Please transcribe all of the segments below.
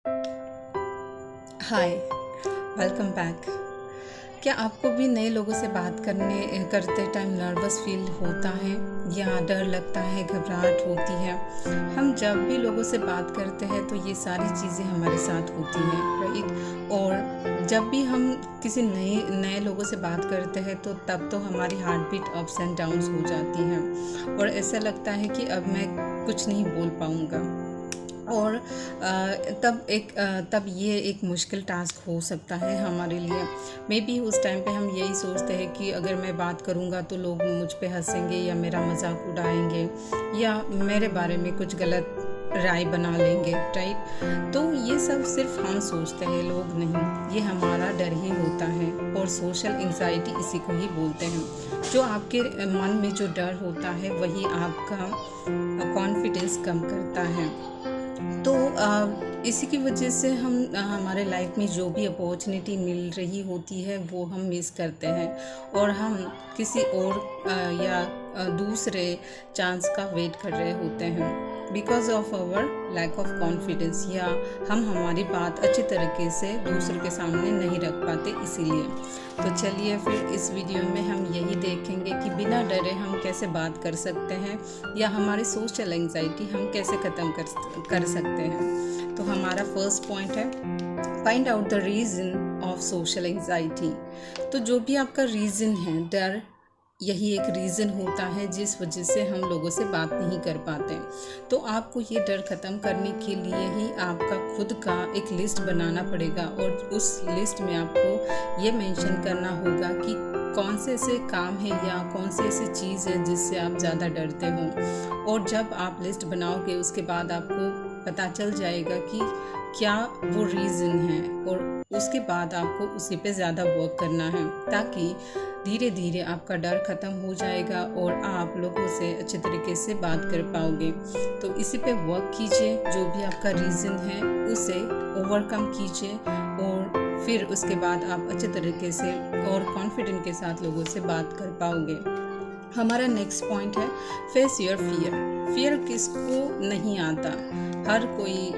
हाय, welcome back. क्या आपको भी नए लोगों से बात करते टाइम नर्वस फील होता है या डर लगता है, घबराहट होती है? हम जब भी लोगों से बात करते हैं तो ये सारी चीज़ें हमारे साथ होती हैं, राइट? और जब भी हम किसी नए लोगों से बात करते हैं तो तब तो हमारी heart beat ups and downs हो जाती हैं और ऐसा लगता है कि अब मैं कुछ नहीं बोल पाऊँगा। और तब ये एक मुश्किल टास्क हो सकता है हमारे लिए। मे बी उस टाइम पे हम यही सोचते हैं कि अगर मैं बात करूँगा तो लोग मुझ पे हंसेंगे या मेरा मजाक उड़ाएंगे या मेरे बारे में कुछ गलत राय बना लेंगे, राइट? तो ये सब सिर्फ हम सोचते हैं, लोग नहीं। ये हमारा डर ही होता है और सोशल एंग्जाइटी इसी को ही बोलते हैं। जो आपके मन में जो डर होता है वही आपका कॉन्फिडेंस कम करता है। तो इसी की वजह से हम हमारे लाइफ में जो भी अपॉर्चुनिटी मिल रही होती है वो हम मिस करते हैं और हम किसी और दूसरे चांस का वेट कर रहे होते हैं because of our lack of confidence, या हम हमारी बात अच्छी तरीके से दूसरों के सामने नहीं रख पाते इसीलिए। तो चलिए फिर इस वीडियो में हम यही देखेंगे कि बिना डरे हम कैसे बात कर सकते हैं या हमारी सोशल एंग्जाइटी हम कैसे ख़त्म कर सकते हैं। तो हमारा फर्स्ट पॉइंट है, find out the reason of social anxiety. तो जो भी आपका रीज़न है, डर, यही एक रीज़न होता है जिस वजह से हम लोगों से बात नहीं कर पाते। तो आपको ये डर ख़त्म करने के लिए ही आपका खुद का एक लिस्ट बनाना पड़ेगा और उस लिस्ट में आपको ये मेंशन करना होगा कि कौन से ऐसे काम है या कौन से ऐसी चीज़ है जिससे आप ज़्यादा डरते हो। और जब आप लिस्ट बनाओगे उसके बाद आपको पता चल जाएगा कि क्या वो रीज़न है और उसके बाद आपको उसी पे ज़्यादा वर्क करना है ताकि धीरे धीरे आपका डर ख़त्म हो जाएगा और आप लोगों से अच्छे तरीके से बात कर पाओगे। तो इसी पे वर्क कीजिए, जो भी आपका रीज़न है उसे ओवरकम कीजिए और फिर उसके बाद आप अच्छे तरीके से और कॉन्फिडेंट के साथ लोगों से बात कर पाओगे। हमारा नेक्स्ट पॉइंट है, फेस योर फियर। फियर किसको नहीं आता? हर कोई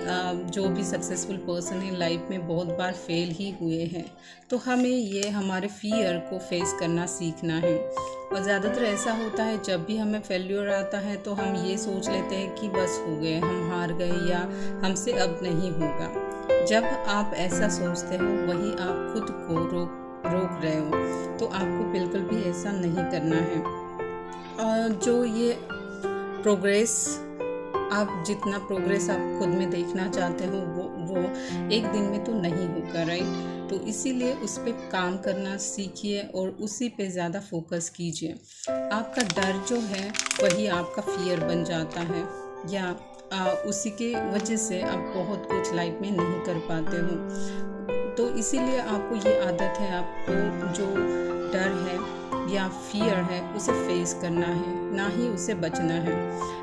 जो भी सक्सेसफुल पर्सन है लाइफ में बहुत बार फेल ही हुए हैं। तो हमें ये हमारे फियर को फेस करना सीखना है। और ज़्यादातर ऐसा होता है जब भी हमें फेल्यूर आता है तो हम ये सोच लेते हैं कि बस हो गए, हम हार गए या हमसे अब नहीं होगा। जब आप ऐसा सोचते हो वही आप खुद को रोक रहे हो। तो आपको बिल्कुल भी ऐसा नहीं करना है। जो ये प्रोग्रेस, आप जितना प्रोग्रेस आप खुद में देखना चाहते हो वो एक दिन में तो नहीं होगा, राइट? तो इसीलिए उस पर काम करना सीखिए और उसी पे ज़्यादा फोकस कीजिए। आपका डर जो है वही आपका फियर बन जाता है या उसी के वजह से आप बहुत कुछ लाइफ में नहीं कर पाते हो। तो इसीलिए आपको ये आदत है, आपको जो डर है या फियर है उसे फेस करना है, ना ही उसे बचना है।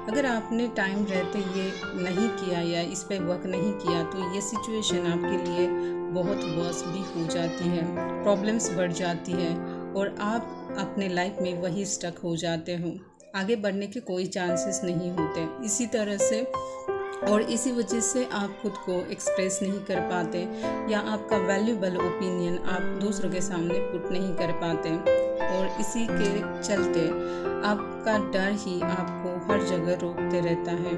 अगर आपने टाइम रहते ये नहीं किया या इस पे वर्क नहीं किया तो ये सिचुएशन आपके लिए बहुत वर्स भी हो जाती है, प्रॉब्लम्स बढ़ जाती है और आप अपने लाइफ में वही स्टक हो जाते हो। आगे बढ़ने के कोई चांसेस नहीं होते इसी तरह से, और इसी वजह से आप खुद को एक्सप्रेस नहीं कर पाते या आपका वैल्यूबल ओपिनियन आप दूसरों के सामने पुट नहीं कर पाते और इसी के चलते आपका डर ही आपको हर जगह रोकते रहता है।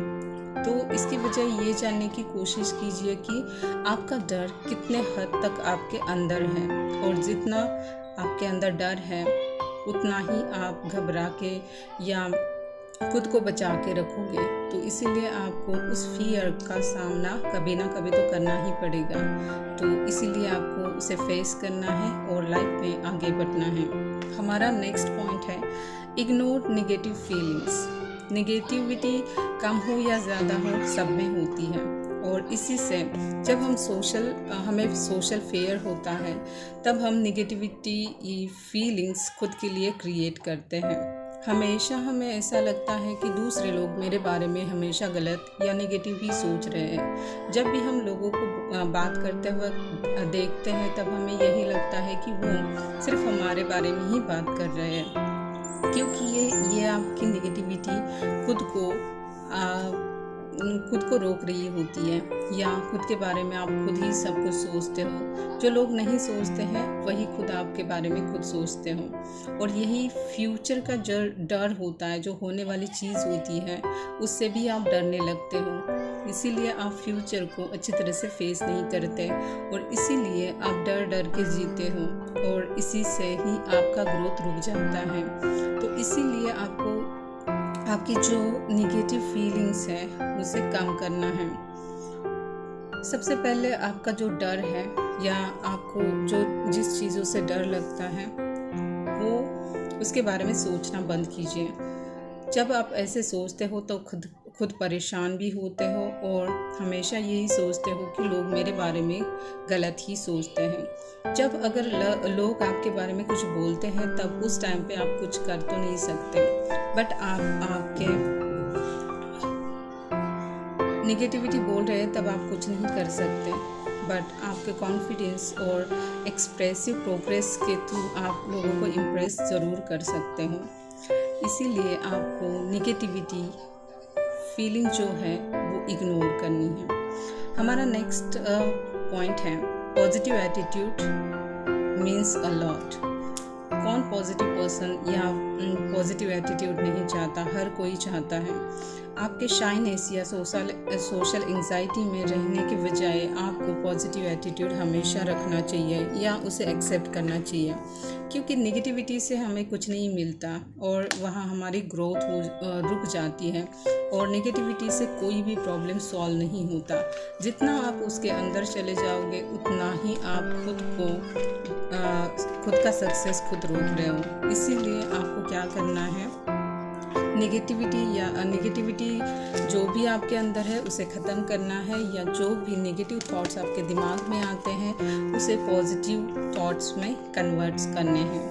तो इसकी वजह ये जानने की कोशिश कीजिए कि आपका डर कितने हद तक आपके अंदर है और जितना आपके अंदर डर है उतना ही आप घबरा के या खुद को बचा के रखोगे। तो इसीलिए आपको उस फियर का सामना कभी ना कभी तो करना ही पड़ेगा। तो इसीलिए आपको उसे फेस करना है और लाइफ में आगे बढ़ना है। हमारा नेक्स्ट पॉइंट है, इग्नोर नेगेटिव फीलिंग्स। नेगेटिविटी कम हो या ज़्यादा हो सब में होती है और इसी से जब हमें सोशल फेयर होता है तब हम नेगेटिविटी फीलिंग्स खुद के लिए क्रिएट करते हैं। हमेशा हमें ऐसा लगता है कि दूसरे लोग मेरे बारे में हमेशा गलत या नेगेटिव ही सोच रहे हैं। जब भी हम लोगों को बात करते हुए देखते हैं तब हमें यही लगता है कि वो सिर्फ हमारे बारे में ही बात कर रहे हैं, क्योंकि ये आपकी नेगेटिविटी खुद को खुद को रोक रही होती है, या खुद के बारे में आप खुद ही सब कुछ सोचते हो। जो लोग नहीं सोचते हैं वही खुद आपके बारे में खुद सोचते हो, और यही फ्यूचर का जो डर होता है, जो होने वाली चीज़ होती है, उससे भी आप डरने लगते हो। इसीलिए आप फ्यूचर को अच्छी तरह से फेस नहीं करते, और इसीलिए आप डर डर के जीते हो, और इसी से ही आपका ग्रोथ रुक जाता है। तो इसीलिए आपको आपकी जो नेगेटिव फीलिंग्स है उसे कम करना है। सबसे पहले आपका जो डर है, या आपको जो जिस चीज़ों से डर लगता है, वो उसके बारे में सोचना बंद कीजिए। जब आप ऐसे सोचते हो तो खुद परेशान भी होते हो, और हमेशा यही सोचते हो कि लोग मेरे बारे में गलत ही सोचते हैं। जब अगर लोग आपके बारे में कुछ बोलते हैं, तब उस टाइम पे आप कुछ कर तो नहीं सकते, बट आपके नेगेटिविटी बोल रहे हैं तब आप कुछ नहीं कर सकते, बट आपके कॉन्फिडेंस और एक्सप्रेसिव प्रोग्रेस के थ्रू आप लोगों को इम्प्रेस ज़रूर कर सकते हो। इसीलिए आपको नेगेटिविटी फीलिंग जो है वो इग्नोर करनी है। हमारा नेक्स्ट पॉइंट है positive attitude means a lot. कौन पॉजिटिव पर्सन या पॉजिटिव एटीट्यूड नहीं चाहता? हर कोई चाहता है। आपके शाइनेस या सोशल एंजाइटी में रहने के बजाय आपको पॉजिटिव एटीट्यूड हमेशा रखना चाहिए, या उसे एक्सेप्ट करना चाहिए, क्योंकि नेगेटिविटी से हमें कुछ नहीं मिलता, और वहाँ हमारी ग्रोथ रुक जाती है, और नेगेटिविटी से कोई भी प्रॉब्लम सॉल्व नहीं होता। जितना आप उसके अंदर चले जाओगे, उतना ही आप खुद का सक्सेस खुद रोक रहे हो। इसीलिए आपको क्या करना है, नेगेटिविटी जो भी आपके अंदर है उसे ख़त्म करना है, या जो भी नेगेटिव थॉट्स आपके दिमाग में आते हैं उसे पॉजिटिव थॉट्स में कन्वर्ट करने हैं।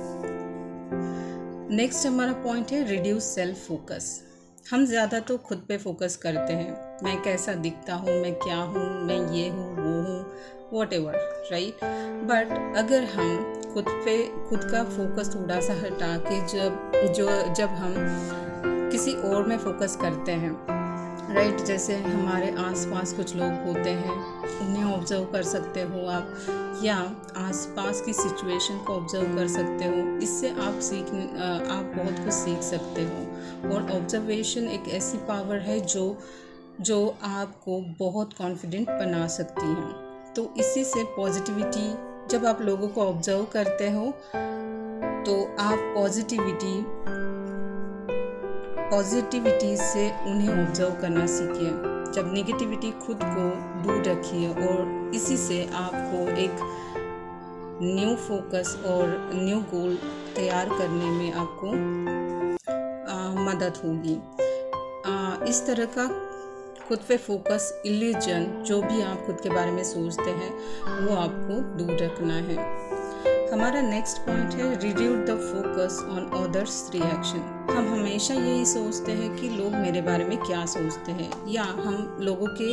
नेक्स्ट हमारा पॉइंट है रिड्यूस सेल्फ फोकस। हम ज़्यादा तो खुद पे फोकस करते हैं, मैं कैसा दिखता हूँ, मैं क्या हूँ, मैं ये हूँ, वो हूँ, whatever, राइट। बट अगर हम खुद का फोकस थोड़ा सा हटा के जब हम किसी और में फोकस करते हैं, राइट, जैसे हमारे आसपास कुछ लोग होते हैं, उन्हें ऑब्जर्व कर सकते हो आप, या आसपास की सिचुएशन को ऑब्जर्व कर सकते हो। इससे आप बहुत कुछ सीख सकते हो, और ऑब्जर्वेशन एक ऐसी पावर है जो आपको बहुत कॉन्फिडेंट बना सकती है। तो इसी से पॉजिटिविटी, जब आप लोगों को ऑब्जर्व करते हो तो आप पॉजिटिविटी से उन्हें ऑब्जर्व करना सीखिए। जब नेगेटिविटी खुद को दूर रखिए, और इसी से आपको एक न्यू फोकस और न्यू गोल तैयार करने में आपको मदद होगी। इस तरह का खुद पे फोकस, इल्यूजन, जो भी आप खुद के बारे में सोचते हैं वो आपको दूर रखना है। हमारा नेक्स्ट पॉइंट है reduce the focus on others reaction. हम हमेशा यही सोचते हैं कि लोग मेरे बारे में क्या सोचते हैं, या हम लोगों के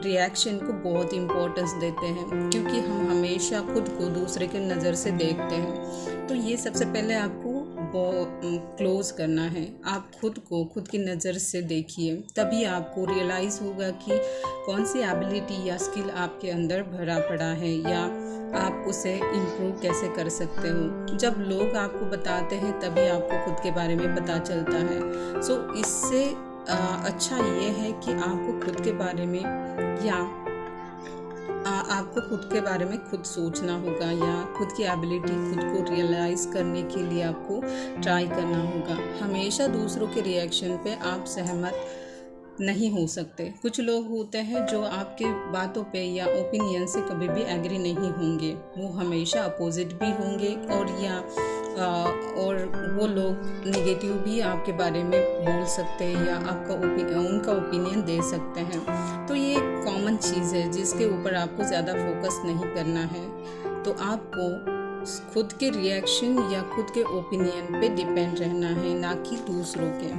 रिएक्शन को बहुत इम्पोर्टेंस देते हैं, क्योंकि हम हमेशा खुद को दूसरे के नज़र से देखते हैं। तो ये सबसे पहले आपको क्लोज करना है। आप खुद की नज़र से देखिए, तभी आपको रियलाइज़ होगा कि कौन सी एबिलिटी या स्किल आपके अंदर भरा पड़ा है, या आप उसे इम्प्रूव कैसे कर सकते हो। जब लोग आपको बताते हैं तभी आपको खुद के बारे में पता चलता है। सो इससे अच्छा ये है कि आपको खुद के बारे में, या आपको खुद के बारे में खुद सोचना होगा, या खुद की एबिलिटी खुद को रियलाइज़ करने के लिए आपको ट्राई करना होगा। हमेशा दूसरों के रिएक्शन पे आप सहमत नहीं हो सकते। कुछ लोग होते हैं जो आपके बातों पे या ओपिनियन से कभी भी एग्री नहीं होंगे, वो हमेशा अपोजिट भी होंगे, और वो लोग नेगेटिव भी आपके बारे में बोल सकते हैं, या उनका ओपिनियन दे सकते हैं। तो ये एक कॉमन चीज़ है जिसके ऊपर आपको ज़्यादा फोकस नहीं करना है। तो आपको खुद के रिएक्शन या खुद के ओपिनियन पे डिपेंड रहना है, ना कि दूसरों के।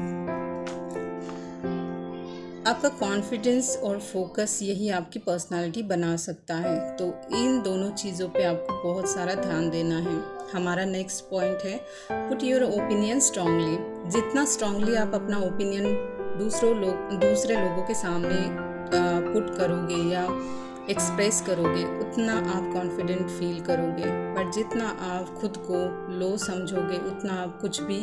आपका कॉन्फिडेंस और फोकस यही आपकी पर्सनालिटी बना सकता है। तो इन दोनों चीज़ों पे आपको बहुत सारा ध्यान देना है। हमारा नेक्स्ट पॉइंट है पुट योर ओपिनियन स्ट्रांगली। जितना स्ट्रांगली आप अपना ओपिनियन दूसरे लोगों के सामने पुट करोगे या एक्सप्रेस करोगे, उतना आप कॉन्फिडेंट फील करोगे। बट जितना आप खुद को लो समझोगे, उतना आप कुछ भी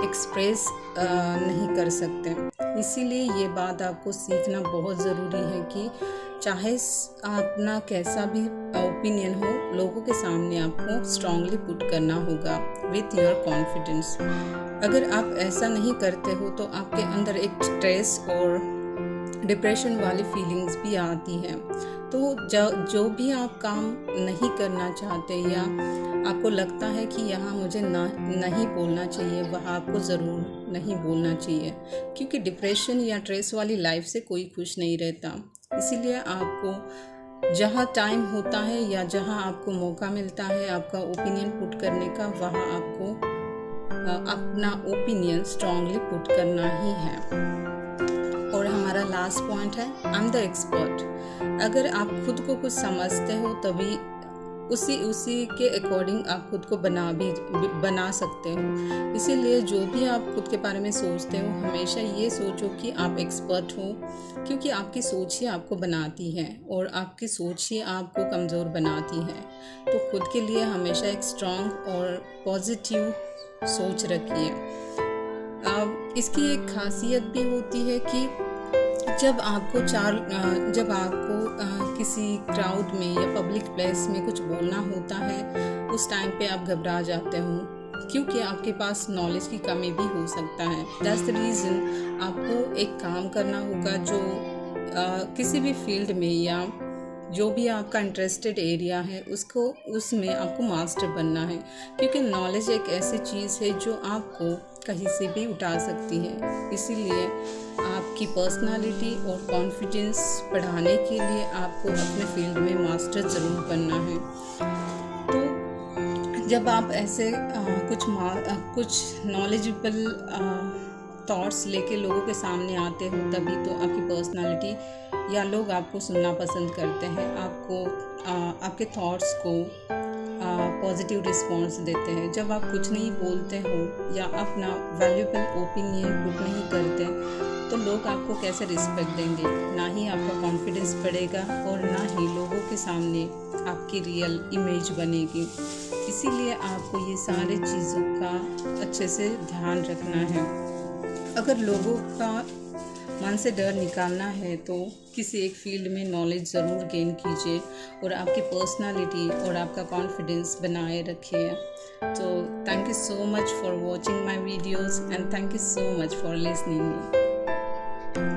एक्सप्रेस नहीं कर सकते। इसीलिए ये बात आपको सीखना बहुत ज़रूरी है कि चाहे अपना कैसा भी ओपिनियन हो, लोगों के सामने आपको स्ट्रांगली पुट करना होगा विथ योर कॉन्फिडेंस। अगर आप ऐसा नहीं करते हो तो आपके अंदर एक स्ट्रेस और डिप्रेशन वाली फीलिंग्स भी आती हैं। तो जो भी आप काम नहीं करना चाहते या आपको लगता है कि यहाँ मुझे नहीं बोलना चाहिए, वहाँ आपको ज़रूर नहीं बोलना चाहिए, क्योंकि डिप्रेशन या स्ट्रेस वाली लाइफ से कोई खुश नहीं रहता। इसीलिए आपको जहाँ टाइम होता है या जहाँ आपको मौका मिलता है आपका ओपिनियन पुट करने का, वहाँ आपको अपना ओपिनियन स्ट्रांगली पुट करना ही है। और हमारा लास्ट पॉइंट है, आई एम द एक्सपर्ट। अगर आप खुद को कुछ समझते हो तभी उसी के अकॉर्डिंग आप खुद को बना सकते हो। इसीलिए जो भी आप खुद के बारे में सोचते हो, हमेशा ये सोचो कि आप एक्सपर्ट हो, क्योंकि आपकी सोच ही आपको बनाती है और आपकी सोच ही आपको कमज़ोर बनाती है। तो खुद के लिए हमेशा एक स्ट्रॉन्ग और पॉजिटिव सोच रखिए। इसकी एक खासियत भी होती है कि जब आपको किसी क्राउड में या पब्लिक प्लेस में कुछ बोलना होता है, उस टाइम पे आप घबरा जाते हो, क्योंकि आपके पास नॉलेज की कमी भी हो सकता है। दैट्स द रीज़न आपको एक काम करना होगा जो किसी भी फील्ड में या जो भी आपका इंटरेस्टेड एरिया है उसमें आपको मास्टर बनना है, क्योंकि नॉलेज एक ऐसी चीज़ है जो आपको कहीं से भी उठा सकती है। इसीलिए आपकी पर्सनालिटी और कॉन्फिडेंस बढ़ाने के लिए आपको अपने फील्ड में मास्टर ज़रूर बनना है। तो जब आप ऐसे कुछ नॉलेजेबल थॉट्स लेके लोगों के सामने आते हो, तभी तो आपकी पर्सनालिटी या लोग आपको सुनना पसंद करते हैं, आपके थॉट्स को पॉजिटिव रिस्पॉन्स देते हैं। जब आप कुछ नहीं बोलते हो या अपना वैल्यूएबल ओपिनियन पुट नहीं करते, तो लोग आपको कैसे रिस्पेक्ट देंगे? ना ही आपका कॉन्फिडेंस बढ़ेगा और ना ही लोगों के सामने आपकी रियल इमेज बनेगी। इसीलिए आपको ये सारे चीज़ों का अच्छे से ध्यान रखना है। अगर लोगों का मन से डर निकालना है तो किसी एक फील्ड में नॉलेज ज़रूर गेन कीजिए और आपकी पर्सनालिटी और आपका कॉन्फिडेंस बनाए रखिए। तो thank you so much for watching my videos and thank you so much for listening me.